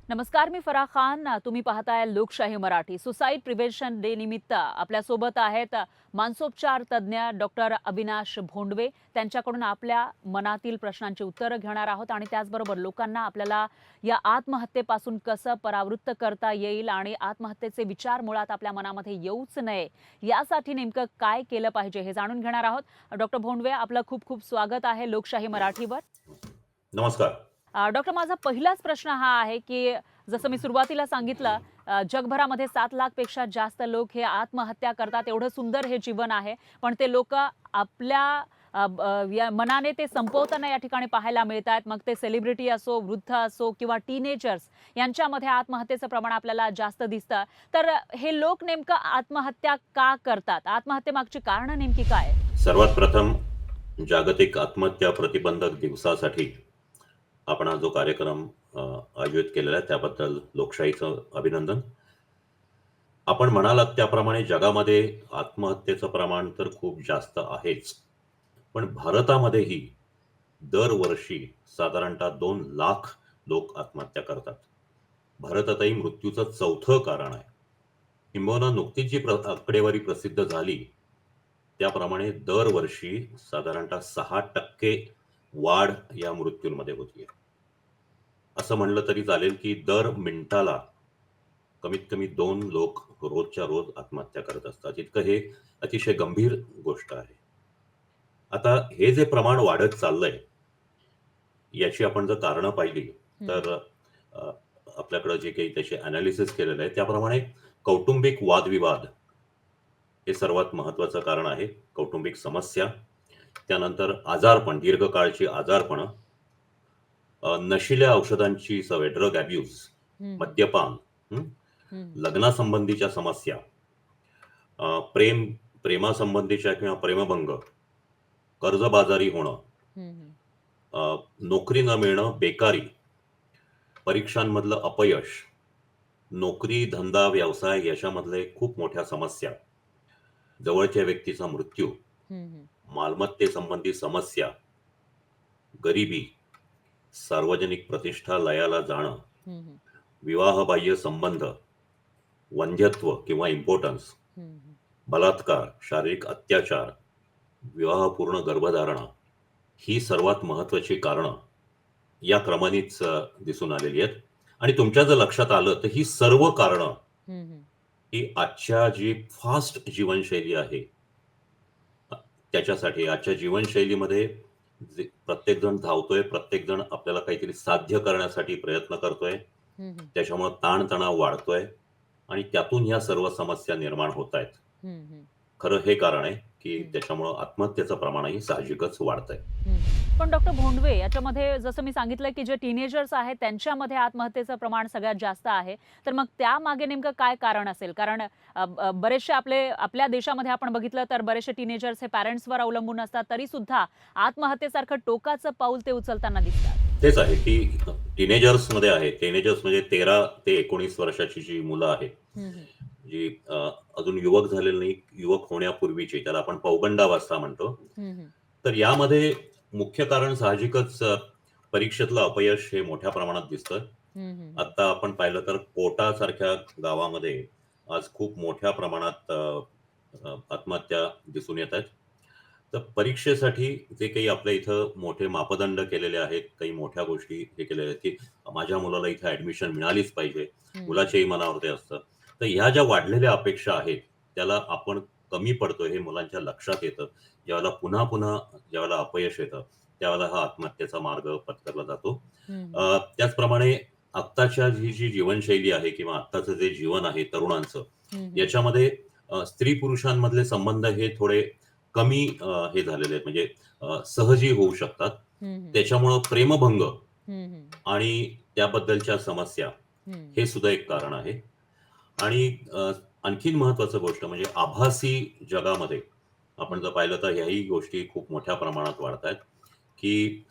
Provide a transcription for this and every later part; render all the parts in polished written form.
नमस्कार, मी फराह खान. तुम्ही पाहताय लोकशाही मराठी. सुसाईड प्रिव्हेन्शन डे निमित्त आपल्यासोबत आहेत मानसोपचार तज्ज्ञ डॉक्टर अविनाश भोंडवे. त्यांच्याकडून आपल्या मनातील प्रश्नांची उत्तरं घेणार आहोत आणि त्याचबरोबर लोकांना आपल्याला या आत्महत्येपासून कसं परावृत्त करता येईल आणि आत्महत्येचे विचार मुळात आपल्या मनामध्ये येऊच नये, यासाठी नेमकं काय केलं पाहिजे हे जाणून घेणार आहोत. डॉक्टर भोंडवे, आपलं खूप खूप स्वागत आहे लोकशाही मराठीवर. नमस्कार. डॉक्टर, माझा पहिलाच प्रश्न हा आहे, की जसं मी सुरुवातीला सांगितलं, जगभरामध्ये 7 लाख पेक्षा जास्त लोक हे आत्महत्या करतात. एवढं सुंदर हे जीवन आहे. पण ते लोकं आपल्या या मनाने ते संपवताना या ठिकाणी पाहायला मिळतात. मग ते सेलिब्रिटी असो, वृद्ध असो किंवा टीनेजर्स यांच्यामध्ये आत्महत्येचं प्रमाण आपल्याला जास्त दिसतं. तर हे लोक नेमकं आत्महत्या का करतात? आत्महत्येमागची कारणं नेमकी काय आहेत? सर्वात प्रथम जागतिक आत्महत्या प्रतिबंधक दिवसासाठी आपण हा जो कार्यक्रम आयोजित केलेला आहे त्याबद्दल लोकशाहीचं अभिनंदन. आपण म्हणालात त्याप्रमाणे जगामध्ये आत्महत्येचं प्रमाण तर खूप जास्त आहेच. पण भारतामध्येही दरवर्षी साधारणतः 2 लाख लोक आत्महत्या करतात. भारतातही मृत्यूचं चौथं कारण आहे. किंबहुना नुकतीच जी आकडेवारी प्रसिद्ध झाली, त्याप्रमाणे दरवर्षी साधारणतः 6% वाढ या मृत्यूंमध्ये होतीये. असं म्हणलं तरी चालेल, की दर मिनिटाला कमीत कमी 2 लोक रोजच्या रोज आत्महत्या करत असतात. इतकं हे अतिशय गंभीर गोष्ट आहे. आता हे जे प्रमाण वाढत चाललंय, याची आपण जर कारणं पाहिली, हं, तर अ, आपल्याकडं जे काही त्याचे एनालिसिस केलेलं आहे, त्याप्रमाणे कौटुंबिक वादविवाद हे सर्वात महत्त्वाचं कारण आहे. कौटुंबिक समस्या, त्यानंतर आजारपण, दीर्घकाळची आजारपणं, नशिल्या औषधांची सवय, ड्रग अब्यूज, हं, हं, मद्यपान, हं, हं, लग्नासंबंधीच्या समस्या, प्रेमासंबंधीच्या किंवा प्रेमभंग, कर्जबाजारी होणं, हं, हं, नोकरी न मिळणं, बेकारी, परीक्षांमधलं अपयश, नोकरी, धंदा, व्यवसाय याच्यामधले खूप मोठ्या समस्या, जवळच्या व्यक्तीचा मृत्यू, हं, हं, मालमत्तेसंबंधी समस्या, गरिबी, सार्वजनिक प्रतिष्ठा लयाला जाणं, हं, हं, विवाहबाह्य संबंध, वंध्यत्व किंवा इम्पोर्टन्स, हं, बलात्कार, शारीरिक अत्याचार, विवाहपूर्व गर्भधारणा, ही सर्वात महत्त्वाची कारणं या क्रमानेच दिसून आलेली आहेत. आणि तुमच्या जर लक्षात आलं, तर ही सर्व कारणं हं, हं. ही आजच्या जी फास्ट जीवनशैली आहे, अ, त्याच्यासाठी आजच्या जीवनशैलीमध्ये जे प्रत्येकजण धावतोय, प्रत्येकजण आपल्याला काहीतरी साध्य करण्यासाठी प्रयत्न करतोय. हं, हं. त्याच्यामुळं ताणतणाव वाढतोय आणि त्यातून ह्या सर्व समस्या निर्माण होतायत. हं, हं. खरं हे कारण आहे, की हं, त्याच्यामुळं आत्महत्येचं प्रमाणही साहजिकच वाढतंय. हं. पण डॉक्टर भोंडवे, याच्यामध्ये जसं मी सांगितलं, की जे टीनेजर्स आहेत त्यांच्यामध्ये आत्महत्येचं प्रमाण सगळ्यात जास्त आहे. तर मग त्यामागे नेमकं काय कारण असेल? कारण बरेचसे आपल्या देशामध्ये आपण बघितलं तर बरेचसे टीनेजर्स हे पॅरेंट्सवर अवलंबून असतात, तरीसुद्धा आत्महत्येसारखं टोकाचं पाऊल ते उचलताना दिसतात. तेच आहे, की टीनेजर्समध्ये आहे. टीनेजर्स म्हणजे 13 ते 19 वर्षाची जी मुलं आहेत, हं, हं. जी अजून युवक झालेले नाही, युवक होण्यापूर्वीची, त्याला आपण पौगंडावस्था म्हणतो. हं, हं. तर यामध्ये मुख्य कारण साहजिकच परीक्षेतलं अपयश हे मोठ्या प्रमाणात दिसतं. हं, हं, हं. आता आपण पाहिलं तर कोटासारख्या गावामध्ये आज खूप मोठ्या प्रमाणात आत्महत्या दिसून येत आहेत. तर परीक्षेसाठी जे काही आपल्या इथं मोठे मापदंड केलेले आहेत, काही मोठ्या गोष्टी हे केलेल्या आहेत, की माझ्या मुलाला इथे ॲडमिशन मिळालीच पाहिजे. हं, हं. मुलाच्याही मनावर ते असतं. तर ह्या ज्या वाढलेल्या अपेक्षा आहेत, त्याला आपण कमी पडतोय हे मुलांच्या लक्षात येतं. ज्यावेळेला पुन्हा-पुन्हा ज्यावेळेला अपयश येतं, त्यावेळेला हा आत्महत्येचा मार्ग पत्करला जातो. हं, हं. त्याचप्रमाणे आत्ताच्या ही जी जीवनशैली आहे किंवा आत्ताचं जे जीवन आहे तरुणांचं, हं, हं. याच्यामध्ये स्त्री-पुरुषांमधले संबंध हे थोडे कमी हे झालेले आहेत, म्हणजे सहजी होऊ शकतात. हं, हं. त्याच्यामुळं प्रेमभंग हं, हं. आणि त्याबद्दलच्या समस्या, हं. हे सुद्धा एक कारण आहे. आणि आणखीन महत्त्वाचं गोष्ट म्हणजे आभासी जगामध्ये आपण हं. जर पाहिलं तर ह्याही गोष्टी खूप मोठ्या प्रमाणात वाढतायत, की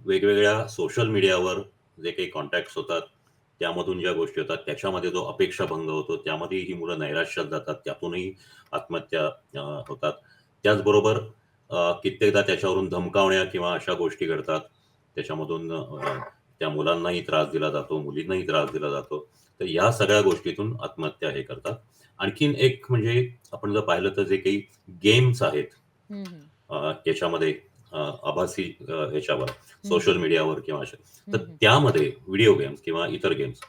वेगवेगळ्या सोशल मीडियावर जे काही कॉन्टॅक्ट्स होतात, त्यामधून ज्या गोष्टी होतात, त्याच्यामध्ये जो अपेक्षाभंग होतो, त्यामध्ये ही मुलं नैराश्यात जातात. त्यातूनही आत्महत्या होतात. त्याचबरोबर कित्येकदा त्याच्यावरून धमकावण्या किंवा अशा गोष्टी घडतात. त्याच्यामधून त्या मुलांनाही त्रास दिला जातो, मुलींनाही त्रास दिला जातो. तर या सगळ्या गोष्टीतून आत्महत्या हे करतात. आणखीन एक म्हणजे आपण जर पाहिलं तर जे काही गेम्स आहेत हं, हं. याच्यामध्ये आभासी ह्याच्यावर हं, सोशल हं. मीडियावर किंवा अशा, तर हं, हं. त्यामध्ये व्हिडिओ गेम्स किंवा इतर गेम्स,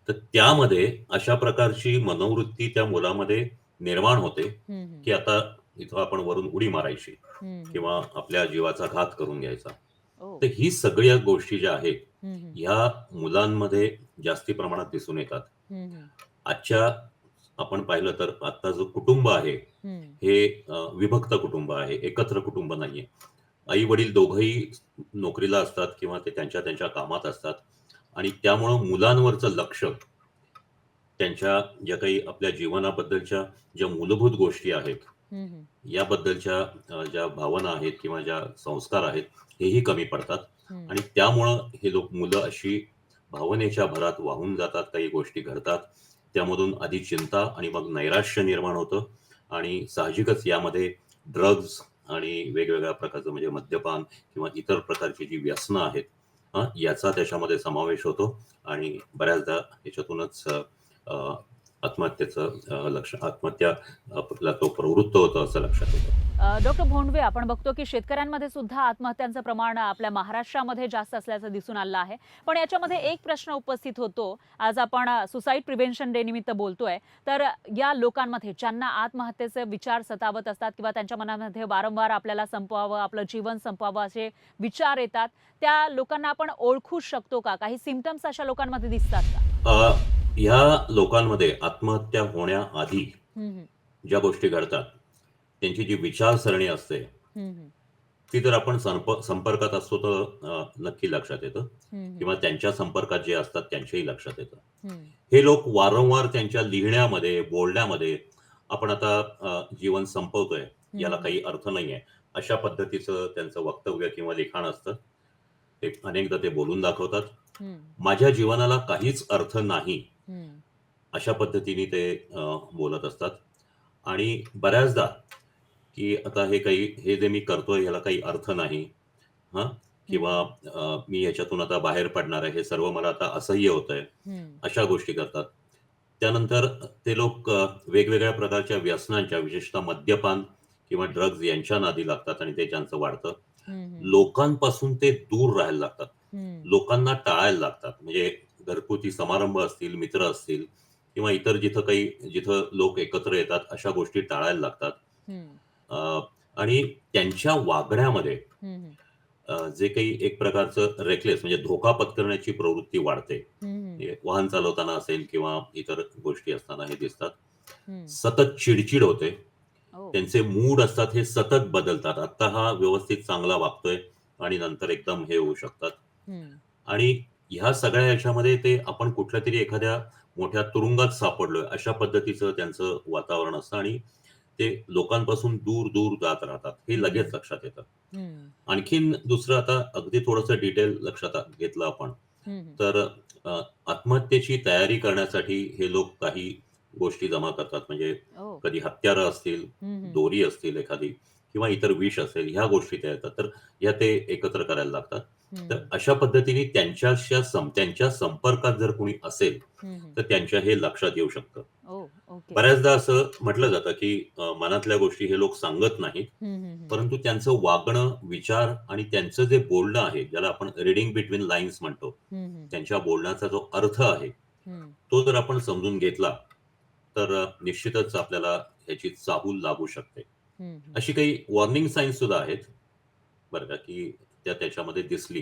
तर त्यामध्ये अशा प्रकारची मनोवृत्ती त्या मुलामध्ये निर्माण होते, हं, हं. की आता इथं आपण वरून उडी मारायची हं, हं. किंवा आपल्या जीवाचा घात करून घ्यायचा. ओह! तर ही सगळ्या गोष्टी ज्या आहेत, हं, हं. ह्या मुलांमध्ये जास्ती प्रमाणात दिसून येतात. हं, हं. आजच्या आपण पाहिलं तर आता जो कुटुंब आहे, हं. हे विभक्त कुटुंब आहे, एकत्र कुटुंब नाहीये. आई-वडील दोघंही नोकरीला असतात किंवा ते त्यांच्या त्यांच्या कामात असतात आणि त्यामुळं मुलांवरचं लक्ष, त्यांच्या ज्या काही आपल्या जीवनाबद्दलच्या ज्या मूलभूत गोष्टी आहेत, हं, हं. याबद्दलच्या ज्या भावना आहेत किंवा ज्या संस्कार आहेत, हेही कमी पडतात हं. आणि त्यामुळं हे मुलं अशी भावनेच्या भरात वाहून जातात, काही गोष्टी घडतात. त्यामधून आधी चिंता आणि मग नैराश्य निर्माण होतं आणि साहजिकच यामध्ये ड्रग्ज आणि वेगवेगळ्या प्रकारचं म्हणजे मद्यपान किंवा इतर प्रकारची जी व्यसनं आहेत, याचा त्याच्यामध्ये समावेश होतो आणि बऱ्याचदा याच्यातूनच अ, आत्महत्येचं आत्महत्या आपला तो प्रवृत्त होतो असं लक्षात येतं. डॉक्टर भोंडवे, आपण बघतो की शेतकऱ्यांमध्ये सुद्धा आत्महत्यांचं प्रमाण आपल्या महाराष्ट्रामध्ये जास्त असल्याचं दिसून आलं आहे. पण याच्यामध्ये एक प्रश्न उपस्थित होतो. आज आपण सुसाईड प्रिव्हेन्शन डे निमित्त बोलतोय. तर या लोकांमध्ये ज्यांना आत्महत्येचे विचार सतावत असतात किंवा त्यांच्या मनामध्ये वारंवार आपल्याला संपवावं, आपलं जीवन संपवावं असे विचार येतात, त्या लोकांना आपण ओळखू शकतो का? काही सिम्प्टम्स अशा लोकांमध्ये दिसतात का? अ, ह्या लोकांमध्ये आत्महत्या होण्याआधी हं, हं. ज्या गोष्टी घडतात, त्यांची जी विचारसरणी असते, हं, हं. ती जर आपण संपर्कात असतो तर नक्की लक्षात येतं हं, हं. किंवा त्यांच्या संपर्कात जे असतात त्यांच्याही लक्षात येतं. हं. हे लोक वारंवार त्यांच्या लिहिण्यामध्ये, बोलण्यामध्ये आपण आता जीवन संपवतोय, हं, याला हं. काही अर्थ नाहीये, अशा पद्धतीचं त्यांचं वक्तव्य किंवा लिखाण असतं. ते अनेकदा ते बोलून दाखवतात. हं. माझ्या जीवनाला काहीच अर्थ नाही, हं. अशा पद्धतीने ते बोलत असतात आणि बऱ्याचदा, की आता हे जे मी करतोय ह्याला काही अर्थ नाही. हां, हं, किंवा हं. मी ह्याच्यातून आता बाहेर पडणार आहे. हे सर्व मला आता असह्य होतंय. हं. अशा गोष्टी करतात. त्यानंतर ते लोक वेगवेगळ्या प्रकारच्या व्यसनांच्या, विशेषतः मद्यपान किंवा ड्रग्ज यांच्या नादी लागतात आणि ते त्यांचं वाढतं. हं, हं. लोकांपासून ते दूर राहायला लागतात. हं. लोकांना टाळायला लागतात. म्हणजे घरगुती समारंभ असतील, मित्र असतील किंवा इतर जिथं लोक एकत्र येतात, अशा गोष्टी टाळायला लागतात. हं. अ, आणि त्यांच्या वागण्यामध्ये हं, हं. जे काही एक प्रकारचं रेकलेस म्हणजे धोका पत्करण्याची प्रवृत्ती वाढते. हं, हं. म्हणजे वाहन चालवताना असेल किंवा इतर गोष्टी असताना हे दिसतात. हं. सतत चिड होते. ओह! त्यांचे मूड असतात हे सतत बदलतात. आत्ता हा व्यवस्थित चांगला वागतोय आणि नंतर एकदम हे होऊ शकतात. हं. आणि ह्या सगळ्या ह्याच्यामध्ये ते आपण कुठल्यातरी एखाद्या मोठ्या तुरुंगात सापडलोय, अशा पद्धतीचं त्यांचं वातावरण असतं आणि ते लोकांपासून दूर जात राहतात. हे हं, लगेच हं. लक्षात येतं. हं. आणखीन दुसरं आता अगदी थोडंसं डिटेल लक्षात घेतलं आपण, हं, हं. तर आत्महत्येची तयारी करण्यासाठी हे लोक काही गोष्टी जमा करतात. म्हणजे ओह! कधी हत्यारं असतील, हं, हं. दोरी असतील एखादी किंवा इतर विष असेल, ह्या गोष्टी त्या येतात. तर ह्या ते एकत्र करायला लागतात. हं, तर हं. अशा पद्धतीने त्यांच्या संपर्कात जर कोणी असेल, हं, हं. तर त्यांच्या हे लक्षात येऊ शकतं. ओह! ओके. बऱ्याचदा असं म्हटलं जातं, की मनातल्या गोष्टी हे लोक सांगत नाहीत. हं, हं, हं. परंतु त्यांचं वागणं, विचार आणि त्यांचं जे बोलणं आहे, ज्याला आपण रीडिंग बिटवीन लाईन्स म्हणतो. हं, हं. त्यांच्या बोलण्याचा जो अर्थ आहे, हं. तो जर आपण समजून घेतला, तर निश्चितच आपल्याला ह्याची चाहूल लागू शकते. हं, हं. अशी काही वॉर्निंग साइन्स सुद्धा आहेत, बरं का, की त्याच्यामध्ये दिसली,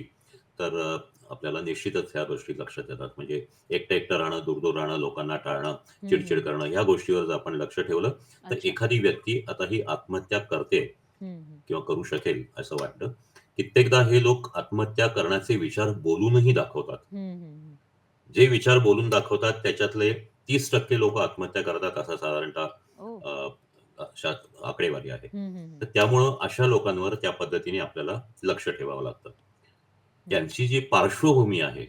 तर आपल्याला निश्चितच ह्या गोष्टी लक्षात येतात. म्हणजे एकटं-एकटं राहणं, दूर-दूर राहणं, लोकांना टाळणं, हं, हं, चिड हं. करणं, ह्या गोष्टीवर जर आपण लक्ष ठेवलं, तर अच्छा. एखादी व्यक्ती आता ही आत्महत्या करते हं, हं. किंवा करू शकेल असं वाटतं. कित्येकदा हे लोक आत्महत्या करण्याचे विचार बोलूनही दाखवतात. हं, हं, हं. जे विचार बोलून दाखवतात त्याच्यातले 30% लोकं आत्महत्या करतात, असं साधारणतः ओह! अ, अशा आकडेवारी आहे. हं, हं, हं. तर त्यामुळं अशा लोकांवर त्या पद्धतीने आपल्याला लक्ष ठेवावं लागतं. हं. त्यांची जी पार्श्वभूमी आहे,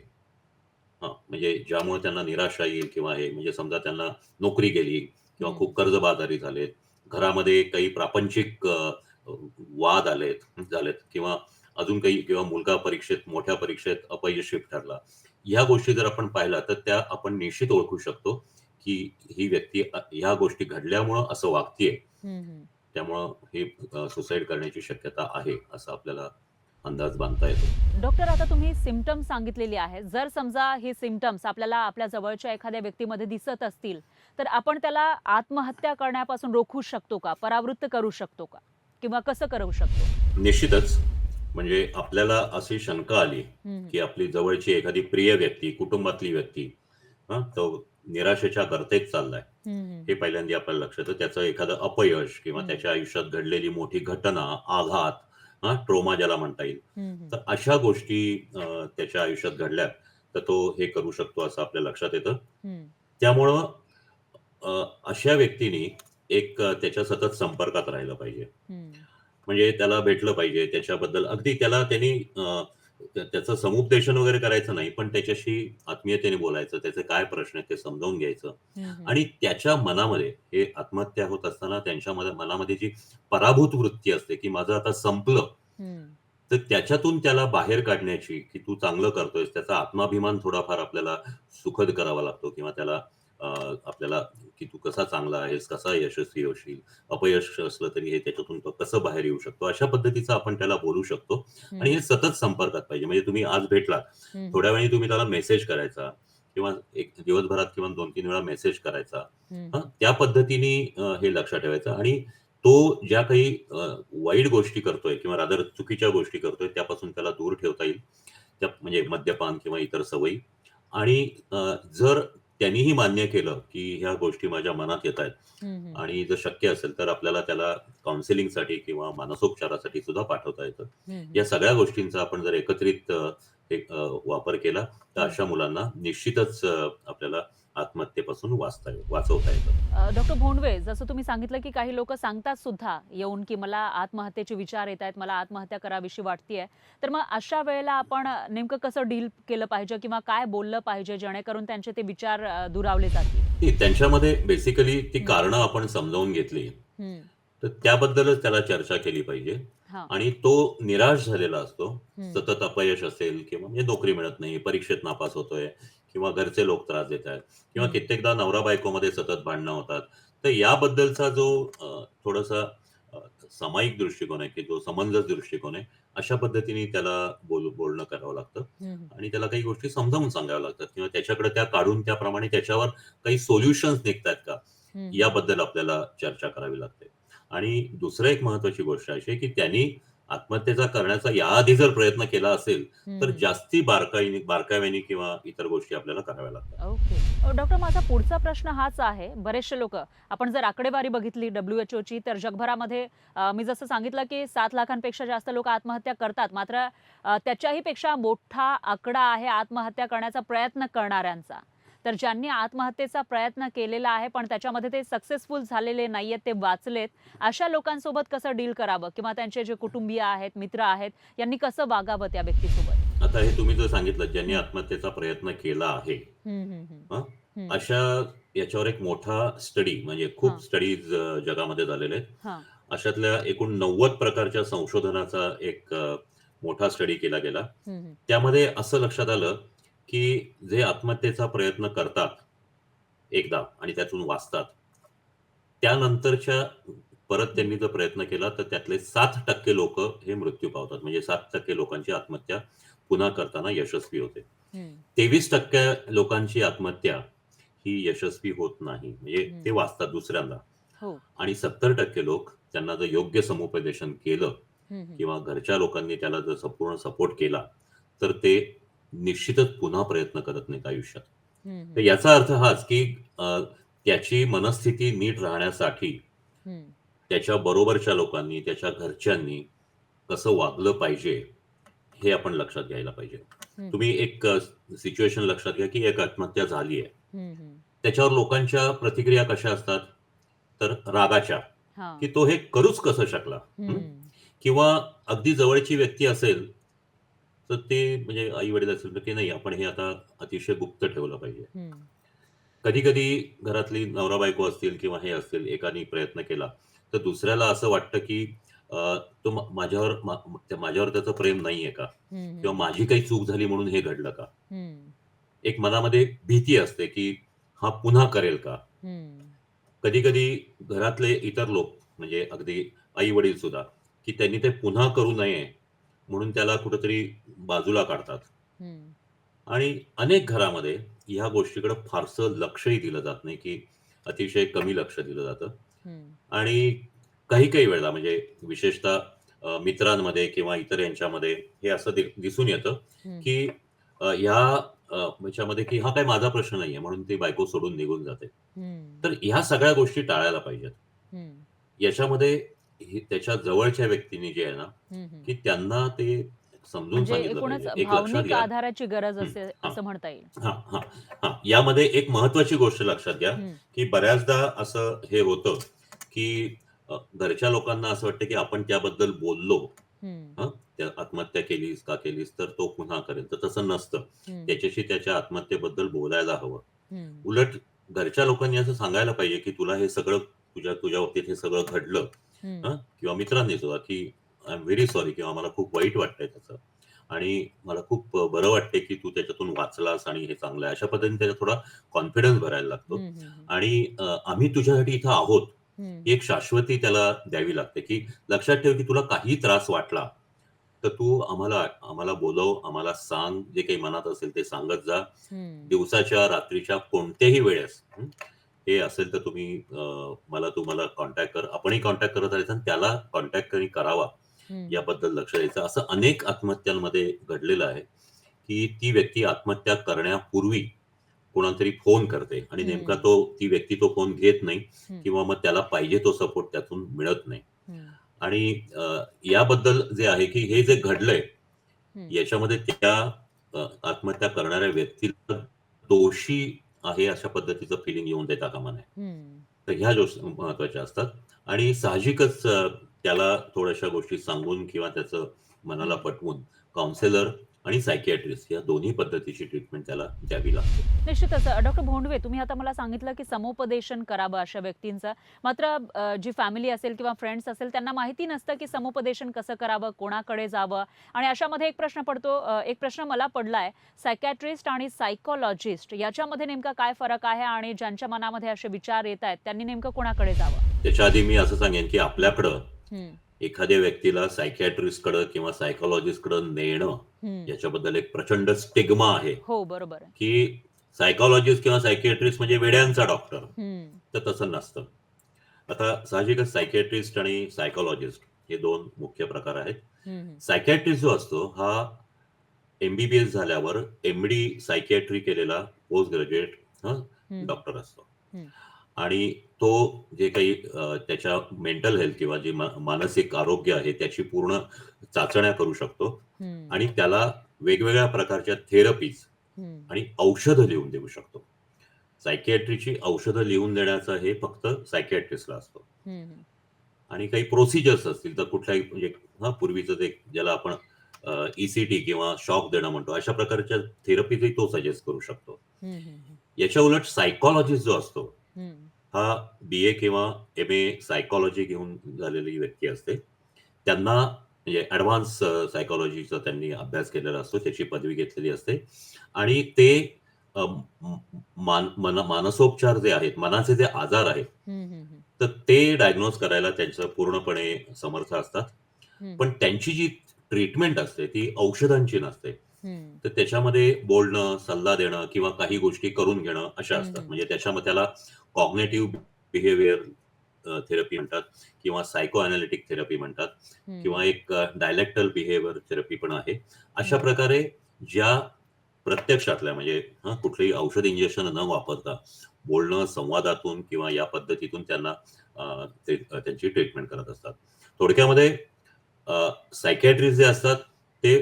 म्हणजे ज्यामुळे त्यांना निराशा येईल किंवा हे म्हणजे समजा त्यांना नोकरी गेली किंवा हं, हं. खूप कर्जबाजारी झालेत, घरामध्ये काही प्रापंचिक वाद झालेत किंवा अजून काही किंवा मुलगा मोठ्या परीक्षेत अपयशी ठरला. ह्या गोष्टी जर आपण पाहिल्या तर त्या आपण निश्चित ओळखू शकतो, की ही व्यक्ती ह्या गोष्टी घडल्यामुळं असं वागतीये. हं, हं. त्यामुळं हे सुसाईड करण्याची शक्यता आहे, असा आपल्याला अंदाज बांधता येतो. डॉक्टर, आता तुम्ही सिम्प्टम्स सांगितलेली आहेत. जर समजा हे सिम्प्टम्स आपल्याला आपल्या जवळच्या एखाद्या व्यक्तीमध्ये दिसत असतील, तर आपण त्याला आत्महत्या करण्यापासून रोखू शकतो का? परावृत्त करू शकतो का? किंवा कसं करू शकतो? निश्चितच. म्हणजे आपल्याला अशी शंका आली, हं, हं. की आपली जवळची एखादी प्रिय व्यक्ती, कुटुंबातली व्यक्ती तो निराशेच्या गर्तेत चाललाय. हं, हं, हे हं. पहिल्यांदा आपल्याला लक्षात येतं. त्याचं एखादं अपयश किंवा हं. त्याच्या आयुष्यात घडलेली मोठी घटना, आघात, ट्रॉमा ज्याला म्हणता येईल. हं, हं. तर अशा गोष्टी त्याच्या आयुष्यात घडल्यात, तर तो हे करू शकतो असं आपल्या लक्षात येतं. हं. त्यामुळं अशा व्यक्तीनी त्याच्या सतत संपर्कात राहिलं पाहिजे. हं. म्हणजे त्याला भेटलं पाहिजे. त्याच्याबद्दल अगदी त्यांनी त्याचं समुपदेशन वगैरे करायचं नाही, पण त्याच्याशी आत्मीयतेने बोलायचं. त्याचे काय प्रश्न आहेत ते समजावून घ्यायचं. हं, हं. आणि त्याच्या मनामध्ये हे आत्महत्या होत असताना मनामध्ये जी पराभूत वृत्ती असते, की माझं आता संपलं. हं. तर त्याच्यातून त्याला बाहेर काढण्याची, की तू चांगलं करतोयस, त्याचा आत्माभिमान थोडाफार आपल्याला सुखद करावा लागतो किंवा त्याला आपल्याला, की तू कसा चांगला आहेस, कसा यशस्वी होशील, अपयश असलं तरी हे त्याच्यातून तो कसं बाहेर येऊ शकतो, अशा पद्धतीचं आपण त्याला बोलू शकतो. हं, आणि हे हं. सतत संपर्कात पाहिजे. म्हणजे तुम्ही आज भेटलात, हं, हं. थोड्या वेळाने तुम्ही त्याला मेसेज करायचा किंवा एक दिवसभरात किंवा 2-3 वेळा मेसेज करायचा. हं, हं. त्या पद्धतीने हे लक्षात ठेवायचं. आणि तो ज्या काही वाईट गोष्टी करतोय किंवा रादर चुकीच्या गोष्टी करतोय त्यापासून त्याला दूर ठेवता येईल. म्हणजे मद्यपान किंवा इतर सवयी. आणि जर त्यांनीही मान्य केलं, की ह्या गोष्टी माझ्या मनात येतायत हं, हं. आणि जर शक्य असेल तर आपल्याला त्याला काउन्सिलिंगसाठी किंवा मानसोपचारासाठी सुद्धा पाठवता येतं. हं, हं. या सगळ्या गोष्टींचा आपण जर एकत्रित वापर केला, तर हं. अशा मुलांना निश्चितच आपल्याला आत्महत्येपासून वाचवता येतं. डॉक्टर भोंडवे, जसं तुम्ही सांगितलं, की काही लोकं सांगतात सुद्धा येऊन, की मला आत्महत्येचे विचार येतायत, मला आत्महत्या करावीशी वाटतीये. तर मग अशा वेळेला आपण नेमकं कसं डील केलं पाहिजे किंवा काय बोललं पाहिजे जेणेकरून त्यांचे ते विचार दुरावले जातील? त्यांच्यामध्ये बेसिकली ती हं, कारणं आपण समजावून घेतली, हं. तर त्याबद्दलच त्याला चर्चा केली पाहिजे. हां. आणि तो निराश झालेला असतो. हं, सतत अपयश असेल किंवा म्हणजे नोकरी मिळत नाही, परीक्षेत नापास होतोय किंवा घरचे लोक त्रास देत आहेत किंवा हं. कित्येकदा नवरा-बायकोमध्ये सतत भांडणं होतात. तर याबद्दलचा जो थोडासा अ, सामायिक दृष्टिकोन आहे, की जो समंजस दृष्टिकोन आहे, अशा पद्धतीने त्याला बोलणं करावं लागतं. हं, हं. आणि त्याला काही गोष्टी समजावून सांगाव्या लागतात किंवा त्याच्याकडे त्या काढून त्याप्रमाणे त्याच्यावर काही सोल्युशन्स निघतायत का? हं, हं. याबद्दल आपल्याला चर्चा करावी लागते. आणि दुसरं एक महत्त्वाची गोष्ट अशी आहे, की त्यांनी आत्महत्येचा करण्याचा याआधी जर प्रयत्न केला असेल, हं, तर हं. जास्ती बारकाव्याने किंवा इतर गोष्टी आपल्याला कराव्या लागतात. ओके. डॉक्टर, माझा पुढचा प्रश्न हाच आहे. बरेचसे लोकं, आपण जर आकडेवारी बघितली WHOची, तर जगभरामध्ये मी जसं सांगितलं, की 7 लाखांपेक्षा जास्त लोकं आत्महत्या करतात. मात्र त्याच्याही पेक्षा मोठा आकडा आहे आत्महत्या करण्याचा प्रयत्न करणाऱ्यांचा. तर ज्यांनी आत्महत्येचा प्रयत्न केलेला आहे, पण त्याच्यामध्ये ते सक्सेसफुल झालेले नाहीयेत, ते वाचलेत. अशा लोकांसोबत कसं डील करावं किंवा त्यांचे जे कुटुंबीय आहेत, मित्र आहेत, यांनी कसं वागावं त्या व्यक्तीसोबत? आता हे तुम्ही जर सांगितलं ज्यांनी हं. आत्महत्येचा प्रयत्न केला आहे, हं, हं, हं. हं, हं. अशा याच्यावर एक मोठा स्टडी म्हणजे खूप हां, स्टडीज जगामध्ये झालेले आहेत. हां. अशातल्या एकूण 90 प्रकारच्या संशोधनाचा एक मोठा स्टडी केला गेला. हं, हं. त्यामध्ये असं लक्षात आलं, की जे आत्महत्येचा प्रयत्न करतात एकदा आणि त्यातून वाचतात, त्यानंतरच्या परत हं, त्यांनी जर प्रयत्न केला, तर त्यातले 7% लोकं हे मृत्यू पावतात. म्हणजे 7% लोकांची आत्महत्या पुन्हा करताना यशस्वी होते. हं, 23% लोकांची आत्महत्या ही यशस्वी होत नाही. म्हणजे हं. ते वाचतात दुसऱ्यांदा. हो. आणि 70% लोक त्यांना जर योग्य समुपदेशन केलं हं, हं. किंवा घरच्या लोकांनी त्याला जर संपूर्ण सपोर्ट केला, तर ते निश्चितच पुन्हा प्रयत्न करत नाहीत आयुष्यात. हं, तर हं. याचा अर्थ हाच, की त्याची मनस्थिती नीट राहण्यासाठी हं, त्याच्या बरोबरच्या लोकांनी, त्याच्या घरच्यांनी कसं वागलं पाहिजे, हे आपण लक्षात घ्यायला पाहिजे. हं, हं. तुम्ही एक सिच्युएशन लक्षात घ्या, की एक आत्महत्या झाली आहे. हं, हं. त्याच्यावर लोकांच्या प्रतिक्रिया कशा असतात? तर रागाच्या, की हां. तो हे करूच कसं शकला? हं? हं, किंवा अगदी जवळची व्यक्ती असेल, तर ते म्हणजे आई-वडील असेल, तर की नाही आपण हे आता अतिशय गुप्त ठेवलं पाहिजे. हं. कधी-कधी घरातली नवरा-बायको असतील किंवा हे असतील, एकाने प्रयत्न केला, तर दुसऱ्याला असं वाटतं, की तो माझ्यावर त्याचं प्रेम नाहीये का? हं, किंवा हं, माझी काही चूक झाली म्हणून हे घडलं का? हं, एक मनामध्ये भीती असते, की हा पुन्हा करेल का? हं, कधी-कधी घरातले इतर लोक म्हणजे अगदी आई-वडील सुद्धा, की त्यांनी ते पुन्हा करू नये म्हणून त्याला कुठेतरी बाजूला काढतात. हं, आणि अनेक घरामध्ये ह्या गोष्टीकडे फारसं लक्षही दिलं जात नाही, की अतिशय कमी लक्ष दिलं जातं. हं, आणि काही-काही वेळेला म्हणजे विशेषतः मित्रांमध्ये किंवा इतर यांच्यामध्ये हे असं दिसून येतं, हं, की ह्या ह्याच्यामध्ये की हा काही माझा प्रश्न नाहीये म्हणून ती बायको सोडून निघून जाते. हं, तर ह्या सगळ्या गोष्टी टाळायला पाहिजेत. हं, याच्यामध्ये त्याच्या जवळच्या व्यक्तीने जे आहे ना, हं, हं. की त्यांना ते समजून म्हणजे सांगितलं एकूणच पाहिजे. एक लक्षात भावनिक घ्या. आधाराची गरज हं, असे हां, असं म्हणता येईल. हां, हां, हां. यामध्ये एक महत्त्वाची गोष्ट लक्षात घ्या, हं, की बऱ्याचदा असं हे होतं, की घरच्या लोकांना असं वाटतं, की आपण त्याबद्दल बोललो, हं, हं, त्या आत्महत्या केलीस का केलीस, तर तो पुन्हा करेल. तर तसं नसतं. हं, त्याच्याशी त्याच्या आत्महत्येबद्दल बोलायला हवं. हं, उलट घरच्या लोकांनी असं सांगायला पाहिजे, की तुला हे सगळं तुझ्या बाबतीत हे सगळं घडलं. हं, हं, किंवा मित्रांनी सुद्धा, की आय एम व्हेरी सॉरी किंवा मला खूप वाईट वाटतंय त्याचं आणि मला खूप बरं वाटतंय, की तू त्याच्यातून वाचलास आणि हे चांगलं आहे. अशा पद्धतीने त्याला थोडा कॉन्फिडन्स भरायला लागतो हं, हं, हं, आणि आम्ही तुझ्यासाठी इथं आहोत, हं, ही एक शाश्वती त्याला द्यावी लागते, की लक्षात ठेव, की तुला काही त्रास वाटला, तर तू आम्हाला आम्हाला बोलव, आम्हाला सांग, जे काही मनात असेल ते सांगत जा. हं, दिवसाच्या, रात्रीच्या कोणत्याही वेळेस हे असेल तर तुम्हाला कॉन्टॅक्ट कर. आपणही कॉन्टॅक्ट करत राहायचं आणि त्याला कॉन्टॅक्ट करावा हं, हं, याबद्दल लक्ष द्यायचं. असं अनेक आत्महत्यांमध्ये घडलेलं आहे, की ती व्यक्ती आत्महत्या करण्यापूर्वी कोणाला तरी फोन करते आणि नेमका हं, ती व्यक्ती तो फोन घेत नाही हं, किंवा मग त्याला पाहिजे तो सपोर्ट त्यातून मिळत नाही. हं, आणि याबद्दल जे आहे, की हे जे घडलंय, हं, याच्यामध्ये त्या आत्महत्या करणाऱ्या व्यक्तीला दोषी आहे अशा पद्धतीचं फिलिंग येऊन देता कामा नये. हं, तर ह्या महत्त्वाच्या असतात आणि साहजिकच त्याला थोड्याशा गोष्टी सांगून किंवा त्याचं मनाला हं. पटवून काउन्सिलर आणि सायकियाट्रिस्ट या दोन्ही पद्धतीची ट्रीटमेंट त्याला द्यावी लागते. निश्चितच. डॉक्टर भोंडवे, तुम्ही आता मला सांगितलं, की समुपदेशन करावं अशा व्यक्तींचं. मात्र जी फॅमिली असेल किंवा फ्रेंड्स असेल, त्यांना माहिती नसतं, की समुपदेशन कसं करावं, कोणाकडे जावं आणि अशामध्ये एक प्रश्न पडतो, एक प्रश्न मला पडलाय, सायकियाट्रिस्ट आणि सायकॉलॉजिस्ट याच्यामध्ये नेमका काय फरक आहे आणि ज्यांच्या मनामध्ये असे विचार येतायत, त्यांनी नेमकं कोणाकडे जावं? त्याच्या आधी मी असं सांगेन, की हं, आपल्याकडं हं, एखाद्या व्यक्तीला सायकियाट्रिस्टकडं किंवा सायकॉलॉजिस्टकडं नेणं, हं. याच्याबद्दल एक प्रचंड स्टिग्मा आहे, हो, बरोबर आहे. की सायकॉलॉजिस्ट किंवा सायकियाट्रिस्ट म्हणजे वेड्यांचा डॉक्टर. हं, तर तसं नसतं. आता साहजिकच सायकियाट्रिस्ट आणि सायकॉलॉजिस्ट हे 2 मुख्य प्रकार आहेत. हं, हं, सायकियाट्रिस्ट जो असतो हा एम-बी-बी-एस झाल्यावर एम-डी सायकियाट्री केलेला पोस्ट ग्रॅज्युएट हं, डॉक्टर असतो. हं, आणि तो जे काही त्याच्या मेंटल हेल्थ किंवा जे मानसिक आरोग्य आहे त्याची पूर्ण चाचण्या करू शकतो हं, आणि त्याला वेगवेगळ्या प्रकारच्या थेरपीज हं, आणि औषधं लिहून देऊ शकतो. सायकियाट्रीची औषधं लिहून देण्याचा हे फक्त सायकियाट्रिस्टला असतो. हं, हं, आणि काही प्रोसिजर्स असतील तर कुठल्याही म्हणजे पूर्वीचं ते ज्याला आपण ई-सी-टी किंवा शॉक देणं म्हणतो, अशा प्रकारच्या थेरपीजही तो सजेस्ट करू शकतो. हं, हं, याच्या उलट सायकॉलॉजिस्ट जो असतो, हं, हा बी-ए किंवा एम-ए सायकॉलॉजी घेऊन झालेली व्यक्ती असते. त्यांना म्हणजे ॲडव्हान्स सायकॉलॉजीचा त्यांनी अभ्यास केलेला असतो. त्याची पदवी घेतलेली असते आणि ते अ, म मानसोपचार जे आहेत, मनाचे जे आजार आहेत, हं, हं, हं, तर ते डायग्नोज करायला त्यांचं पूर्णपणे समर्थ असतात. हं, पण त्यांची जी ट्रीटमेंट असते, ती औषधांची नसते. हं, तर त्याच्यामध्ये बोलणं, सल्ला देणं किंवा काही गोष्टी करून घेणं अशा हं, असतात. हं, म्हणजे त्याच्यामध्ये त्याला कॉग्निटिव्ह बिहेवियर थेरपी म्हणतात किंवा सायको एनालिटिक थेरपी म्हणतात हं, किंवा एक डायलेक्टल बिहेवियर थेरपी पण आहे. अशा हं, प्रकारे ज्या प्रत्यक्षातल्या म्हणजे कुठलंही औषध इंजेक्शन न वापरता बोलणं, संवादातून किंवा या पद्धतीतून त्यांना त्यांची ट्रीटमेंट करत असतात. थोडक्यामध्ये सायकियाट्रिस्ट जे असतात ते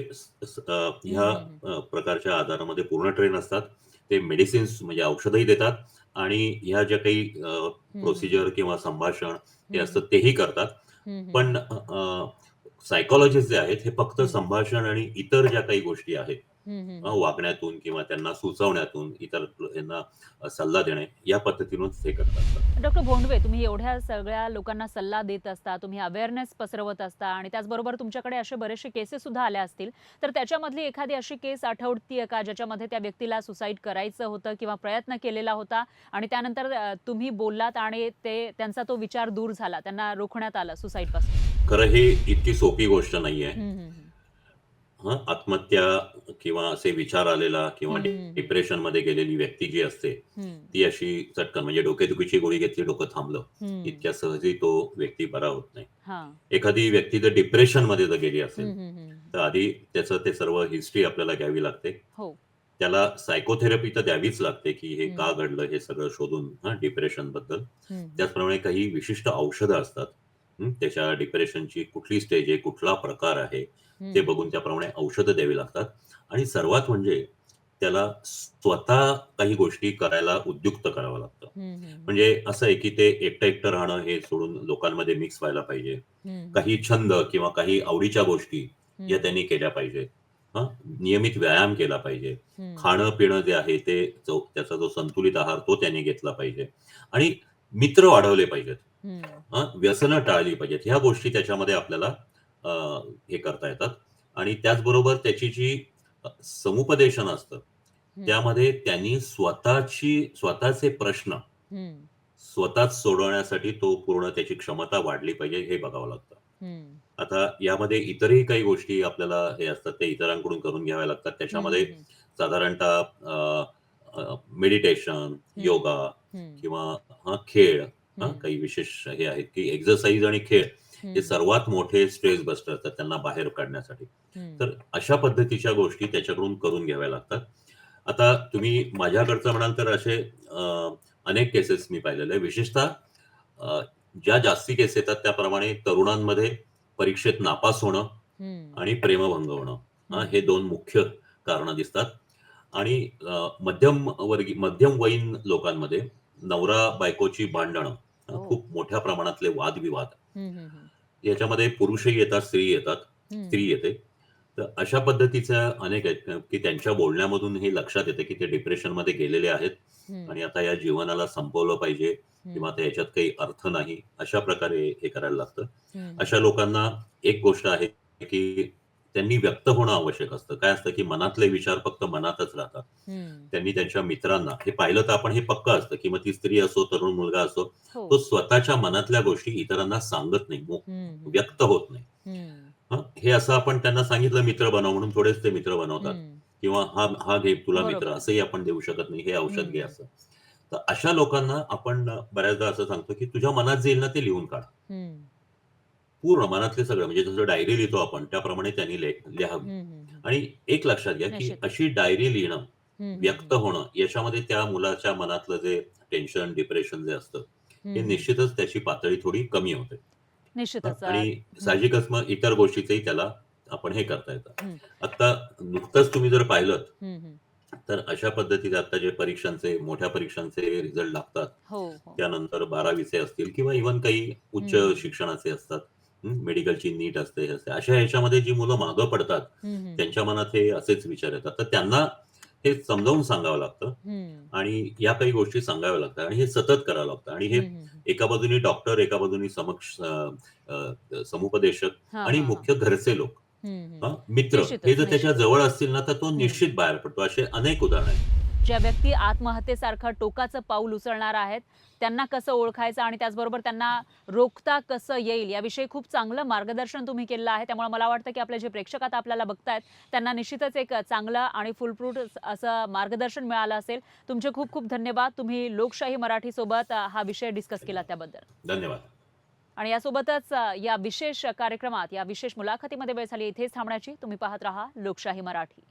ह्या हं, हं, हं, प्रकारच्या आजारामध्ये पूर्ण ट्रेन असतात. ते मेडिसिन्स म्हणजे औषधही देतात आणि ह्या ज्या काही हं, हं, हं, प्रोसिजर किंवा संभाषण हे हं, असतं हं, तेही करतात. हं, हं, पण सायकॉलॉजिस्ट जे आहेत हे फक्त हं, संभाषण आणि इतर ज्या काही गोष्टी आहेत, वागण्यातून किंवा त्यांना सुचवण्यातून, इतर यांना सल्ला देणे या पद्धतीनंच हे करत असतात. डॉक्टर भोंडवे, तुम्ही एवढ्या सगळ्या लोकांना सल्ला देत असता, तुम्ही अवेअरनेस पसरवत असता आणि त्याचबरोबर तुमच्याकडे असे बरेचसे केसेस सुद्धा आल्या असतील. तर त्याच्यामधली एखादी अशी केस आठवतीये का ज्याच्यामध्ये त्या व्यक्तीला सुसाईड करायचं होतं किंवा प्रयत्न केलेला होता आणि त्यानंतर तुम्ही बोललात आणि त्यांचा तो विचार दूर झाला, त्यांना रोखण्यात आलं सुसाईडपासून? खरं ही इतकी सोपी गोष्ट नाहीये. हं, हं, हं. आत्महत्या किंवा असे विचार आलेला किंवा हं, हं, हं. डिप्रेशनमध्ये गेलेली व्यक्ती जी असते, हं. ती अशी चटकन म्हणजे डोकेदुखीची गोळी घेतली, डोकं थांबलं. हं. इतक्या सहजी तो व्यक्ती बरा होत नाही. हां. एखादी व्यक्ती जर डिप्रेशनमध्ये जर गेली हं, असेल, हं, हं. तर आधी त्याचं ते सर्व हिस्ट्री आपल्याला घ्यावी लागते. हो. त्याला सायकोथेरपी तर द्यावीच लागते, की हे हं. का घडलं हे सगळं शोधून डिप्रेशनबद्दल. हं, हं. त्याचप्रमाणे काही विशिष्ट औषधं असतात. त्याच्या डिप्रेशनची कुठली स्टेज आहे, कुठला प्रकार आहे, हं, ते हं. बघून त्याप्रमाणे औषधं द्यावी लागतात आणि सर्वात म्हणजे त्याला स्वतः काही गोष्टी करायला उद्युक्त करावं लागतं. हं, हं, हं. म्हणजे असं आहे, की ते एकटं-एकटं राहणं हे सोडून लोकांमध्ये मिक्स व्हायला पाहिजे. हं, हं. काही छंद किंवा काही आवडीच्या गोष्टी या हं. त्यांनी केल्या पाहिजेत. हां, नियमित व्यायाम केला पाहिजे. हं. खाणं-पिणं जे आहे ते त्याचा जो संतुलित आहार तो त्यांनी घेतला पाहिजे आणि मित्र वाढवले पाहिजेत. हं. व्यसनं टाळली पाहिजेत. ह्या गोष्टी त्याच्यामध्ये आपल्याला अ, हे करता येतात आणि त्याचबरोबर त्याची जी समुपदेशन असतं, हं. त्यामध्ये त्यांनी स्वतःचे प्रश्न हं. स्वतःच सोडवण्यासाठी तो पूर्ण त्याची क्षमता वाढली पाहिजे हे बघावं लागतं. हं. आता यामध्ये इतरही काही गोष्टी आपल्याला हे असतात ते इतरांकडून करून घ्याव्या लागतात. हं, त्याच्यामध्ये हं, हं. साधारणतः मेडिटेशन, हं. योगा हं. किंवा खेळ हं. काही विशेष हे आहेत, की एक्सरसाइज आणि खेळ हे हं. सर्वात मोठे स्ट्रेस बस्टर असतात त्यांना बाहेर काढण्यासाठी. हं. तर अशा पद्धतीच्या गोष्टी त्याच्याकडून करून घ्याव्या लागतात. आता तुम्ही माझ्याकडचं म्हणाल तर असे अनेक केसेस मी पाहिलेले आहे. विशेषतः अ, ज्या जास्ती केस येतात त्याप्रमाणे तरुणांमध्ये परीक्षेत नापास होणं हं. आणि प्रेमभंग होणं हं. हे 2 मुख्य कारणं दिसतात. आणि मध्यमवयीन लोकांमध्ये नवरा-बायकोची भांडणं ओह! खूप मोठ्या प्रमाणातले वादविवाद हं, हं, हं. याच्यामध्ये पुरुषही येतात, स्त्री येतात. हं. स्त्री येते. तर अशा पद्धतीच्या अनेक आहेत की त्यांच्या बोलण्यामधून हे लक्षात येतं की ते डिप्रेशनमध्ये गेलेले आहेत हं. आणि आता या जीवनाला संपवलं पाहिजे किंवा हं. आता याच्यात काही अर्थ नाही. अशा प्रकारे हे करायला लागतं. हं, हं. अशा लोकांना एक गोष्ट आहे की त्यांनी व्यक्त होणं आवश्यक असतं. काय असतं की मनातले विचार फक्त मनातच राहतात. हं. त्यांनी त्यांच्या मित्रांना हे पाहिलं तर आपण हे पक्कं असतं की मग ती स्त्री असो, तरुण मुलगा असो, हो. तो स्वतःच्या मनातल्या गोष्टी इतरांना सांगत नाही, हं, हं, हं. व्यक्त होत नाही. हं. हे असं आपण त्यांना सांगितलं मित्र बनव म्हणून थोडेच ते मित्र बनवतात हं. किंवा हा हा घे तुला मित्र बरोबर. असंही आपण देऊ शकत नाही, हे औषध घे हं. असं. तर अशा लोकांना आपण बऱ्याचदा असं सांगतो की तुझ्या मनात जे येईल ना ते लिहून काढ. हं. पूर्ण मनातले सगळं म्हणजे जसं डायरी लिहितो आपण त्याप्रमाणे त्यांनी लिहावी. हं, हं, हं. आणि एक लक्षात घ्या की निश्चितच. अशी डायरी लिहिणं, हं, हं, हं. व्यक्त होणं याच्यामध्ये त्या मुलाच्या मनातलं जे टेन्शन, डिप्रेशन जे असतं, हे हं, हं. निश्चितच त्याची पातळी थोडी कमी होते. निश्चितच. आणि हं. साहजिकच मग इतर गोष्टीचंही त्याला आपण हे करता येतं. हं. आता नुकतंच तुम्ही जर पाहिलंत, हं, हं. तर अशा पद्धतीचे आता जे मोठ्या परीक्षांचे रिझल्ट लागतात, हो, हो. त्यानंतर 12वीचे असतील किंवा इव्हन काही उच्च हं, हं, हं. शिक्षणाचे असतात. मेडिकलची नीट असते, हे असते. अशा ह्याच्यामध्ये जी मुलं मागं पडतात, हं, हं, हं. त्यांच्या मनात हे असेच विचार येतात. तर त्यांना हे समजावून सांगावं लागतं हं. आणि या काही गोष्टी सांगाव्या लागतात आणि हे सतत करावं लागतं आणि हे हं, हं, हं. एका बाजूनी डॉक्टर, एका बाजूनी समुपदेशक हां, आणि हां, हां. मुख्य घरचे लोक, हं, हं. मित्र हे निश्चितच, जर त्याच्या निश्चितच. जवळ असतील ना, तर तो हं. निश्चित बाहेर पडतो. असे अनेक उदाहरणं आहेत. ज्या व्यक्ती आत्महत्येसारखं टोकाचं पाऊल उचलणार आहेत, त्यांना कसं ओळखायचं आणि त्याचबरोबर त्यांना रोखता कसं येईल याविषयी खूप चांगलं मार्गदर्शन तुम्ही केलेलं आहे. त्यामुळे मला वाटतं, की आपले जे प्रेक्षक आता आपल्याला बघतायत, त्यांना निश्चितच एक चांगलं आणि फुलप्रूफ असं मार्गदर्शन मिळालं असेल. तुमचे खूप खूप धन्यवाद. तुम्ही लोकशाही मराठीसोबत हा विषय डिस्कस केला त्याबद्दल. धन्यवाद. आणि यासोबतच या विशेष कार्यक्रमात, या विशेष मुलाखतीमध्ये वेळ झाली इथेच थांबण्याची. तुम्ही पाहत रहा लोकशाही मराठी.